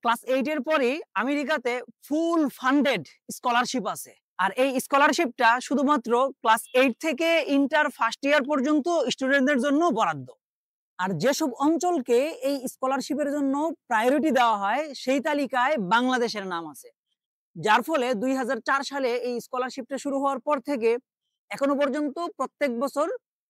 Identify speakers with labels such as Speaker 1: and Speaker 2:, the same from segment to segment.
Speaker 1: Class 8 এর পরে আমেরিকাতে ফুল ফান্ডেড স্কলারশিপ আছে। আর এই স্কলারশিপটা শুধুমাত্র ক্লাস 8 থেকে ইন্টার ফার্স্ট ইয়ার পর্যন্ত স্টুডেন্টদের জন্য বরাদ্দ। আর যেসব অঞ্চলকে এই স্কলারশিপের জন্য প্রায়োরিটি দেওয়া হয় সেই তালিকায় বাংলাদেশের নাম আছে। যার ফলে 2004 সালে এই স্কলারশিপটা শুরু হওয়ার পর থেকে এখনো পর্যন্ত প্রত্যেক বছর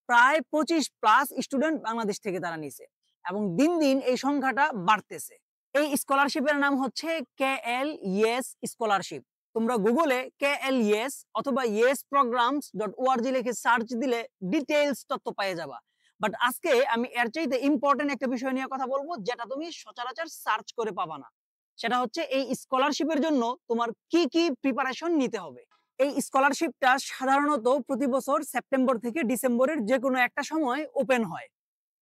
Speaker 1: প্রায় 25+ স্টুডেন্ট বাংলাদেশ থেকে তারা নিছে এবং দিন দিন এই সংখ্যাটা বাড়তেছে। এই স্কলারশিপের নাম হচ্ছে KL-YES স্কলারশিপ। তোমরা গুগলে KL-YES অথবা yesprograms.org লিখে সার্চ দিলে ডিটেইলস তথ্য পেয়ে যাবা। বাট আজকে আমি এর চাইতে ইম্পর্টেন্ট একটা বিষয় নিয়ে কথা বলবো, যেটা তুমি সচরাচর সার্চ করে পাবা না। সেটা হচ্ছে এই স্কলারশিপের জন্য তোমার কি কি প্রিপারেশন নিতে হবে। এই স্কলারশিপটা সাধারণত প্রতি বছর সেপ্টেম্বর থেকে ডিসেম্বরের যে কোনো একটা সময় ওপেন হয়।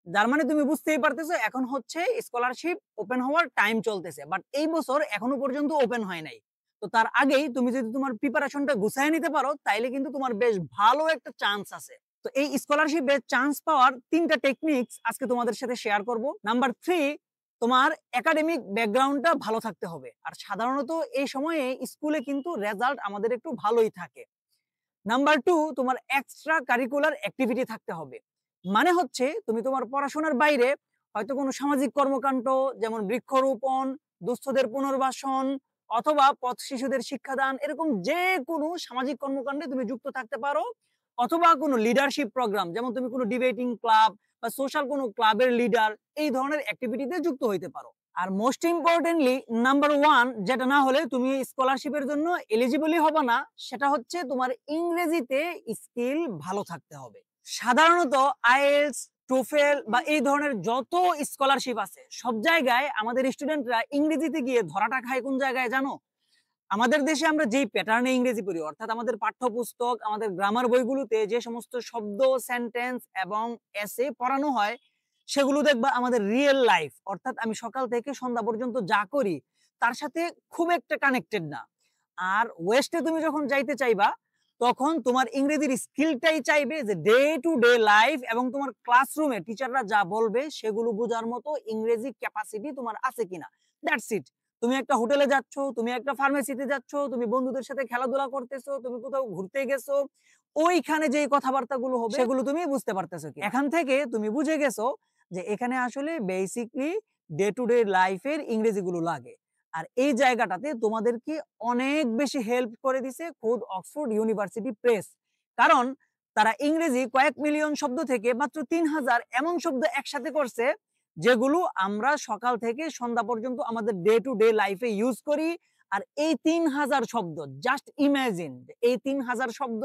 Speaker 1: যার মানে তুমি বুঝতেই পারতেছো এখন হচ্ছে স্কলারশিপ ওপেন হওয়ার টাইম চলতেছে, বাট এই বছর এখনো পর্যন্ত ওপেন হয় নাই। তো তার আগেই তুমি যদি তোমার প্রিপারেশনটা গুছায় নিতে পারো তাইলে কিন্তু তোমার বেশ ভালো একটা চান্স আছে। তো এই স্কলারশিপে চান্স পাওয়ার 3টা টেকনিক্স আজকে তোমাদের সাথে শেয়ার করব। নাম্বার 3, তোমার একাডেমিক ব্যাকগ্রাউন্ডটা ভালো থাকতে হবে। আর সাধারণত এই সময়ে স্কুলে কিন্তু রেজাল্ট আমাদের একটু ভালোই থাকে। নাম্বার 2, তোমার এক্সট্রা কারিকুলার অ্যাক্টিভিটি থাকতে হবে। মানে হচ্ছে তুমি তোমার পড়াশোনার বাইরে হয়তো কোনো সামাজিক কর্মকাণ্ড যেমন বৃক্ষরোপণ, দুস্থদের পুনর্বাসন অথবা পথ শিশুদের শিক্ষাদান, এরকম যে কোনো সামাজিক কর্মকাণ্ডে তুমি যুক্ত থাকতে পারো। অথবা কোনো লিডারশিপ প্রোগ্রাম, যেমন তুমি কোনো ডিবেটিং ক্লাব বা সোশ্যাল কোনো ক্লাবের লিডার, এই ধরনের অ্যাক্টিভিটিতে যুক্ত হইতে পারো। আর মোস্ট ইম্পর্টেন্টলি নাম্বার 1, যেটা না হলে তুমি স্কলারশিপের জন্য এলিজিবলই হবে না, সেটা হচ্ছে তোমার ইংরেজিতে স্কিল ভালো থাকতে হবে। সাধারণত আইএলটিএস, টোফেল বা এই ধরনের যত স্কলারশিপ আছে সব জায়গায় আমাদের স্টুডেন্টরা ইংরেজিতে গিয়ে ধরাটা খায় কোন জায়গায় জানো? আমাদের দেশে আমরা যেই প্যাটার্নে ইংরেজি পড়ি, অর্থাৎ আমাদের পাঠ্যপুস্তক, আমাদের গ্রামার বইগুলোতে যে সমস্ত শব্দ, সেন্টেন্স এবং এসে পড়ানো হয় সেগুলো দেখবা আমাদের রিয়েল লাইফ, অর্থাৎ আমি সকাল থেকে সন্ধ্যা পর্যন্ত যা করি তার সাথে খুব একটা কানেক্টেড না। আর ওয়েস্টে তুমি যখন যাইতে চাইবা তখন তোমার ইংরেজির স্কিলটাই চাইবে যে ডে টু ডে লাইফ এবং তোমার ক্লাসরুমে টিচাররা যা বলবে সেগুলো বোঝার মতো ইংরেজি ক্যাপাসিটি তোমার আছে কিনা। That's it. তুমি একটা হোটেলে যাচ্ছ, তুমি একটা ফার্মেসিতে যাচ্ছ, তুমি বন্ধুদের সাথে খেলাধুলা করতেছো, তুমি কোথাও ঘুরতে গেছো, ওইখানে যে কথাবার্তাগুলো হবে সেগুলো তুমি বুঝতে পারতেছো কি। এখান থেকে তুমি বুঝে গেছো যে এখানে আসলে বেসিকলি ডে টু ডে লাইফের ইংরেজিগুলো লাগে। আর এই জায়গাটাতে তোমাদেরকে অনেক বেশি হেল্প করে দিছে খোদ অক্সফোর্ড ইউনিভার্সিটি প্রেস। কারণ তারা ইংরেজি কয়েক মিলিয়ন শব্দ থেকে মাত্র 3000 এমন শব্দ একসাথে করছে যেগুলো আমরা সকাল থেকে সন্ধ্যা পর্যন্ত আমাদের ডে টু ডে লাইফে ইউজ করি। আর এই 3000 শব্দ, জাস্ট ইমাজিন, এই 3000 শব্দ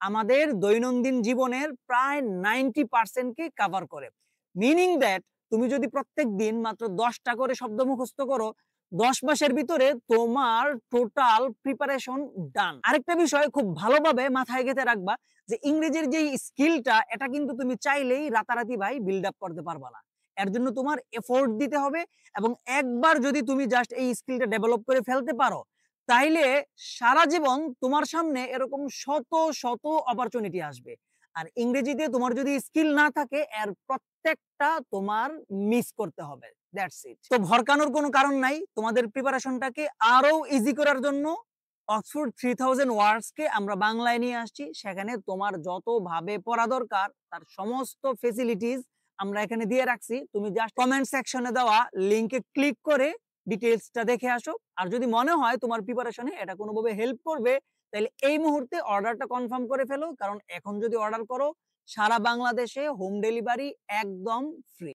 Speaker 1: আমাদের দৈনন্দিন জীবনের প্রায় 90% কে কভার করে। মিনিং দ্যাট তুমি যদি প্রত্যেক দিন মাত্র 10টা করে শব্দ মুখস্থ করো, 10 মাসের ভিতরে তোমার টোটাল প্রিপারেশন ডান। আরেকটা বিষয় খুব ভালোভাবে মাথায় গেঁথে রাখবা যে ইংরেজির যে স্কিলটা, এটা কিন্তু তুমি চাইলেই রাতারাতি ভাই বিল্ড আপ করতে পারবা না। এর জন্য তোমার এফোর্ট দিতে হবে এবং একবার যদি তুমি জাস্ট এই স্কিলটা ডেভেলপ করে ফেলতে পারো তাইলে সারা জীবন তোমার সামনে এরকম শত শত অপরচুনিটি আসবে। আর ইংরেজিতে তোমার যদি স্কিল না থাকে এর প্রত্যেকটা তোমার মিস করতে হবে। That's it. তো ভরকানোর কোনো কারণ নাই। তোমাদের প্রিপারেশনটাকে আরো ইজি করার জন্য অক্সফোর্ড 3000 ওয়ার্ডস কে আমরা বাংলায় নিয়ে আসছি। সেখানে তোমার যত ভাবে পড়া দরকার তার সমস্ত ফেসিলিটিস আমরা এখানে দিয়ে রাখছি। তুমি জাস্ট কমেন্ট সেকশনে দেওয়া লিংকে ক্লিক করে ডিটেইলসটা দেখে আসো। আর যদি মনে হয় তোমার প্রিপারেশনে এটা কোনোভাবে হেল্প করবে তাহলে এই মুহূর্তে অর্ডারটা কনফার্ম করে ফেলো, কারণ এখন যদি অর্ডার করো সারা বাংলাদেশে হোম ডেলিভারি একদম ফ্রি।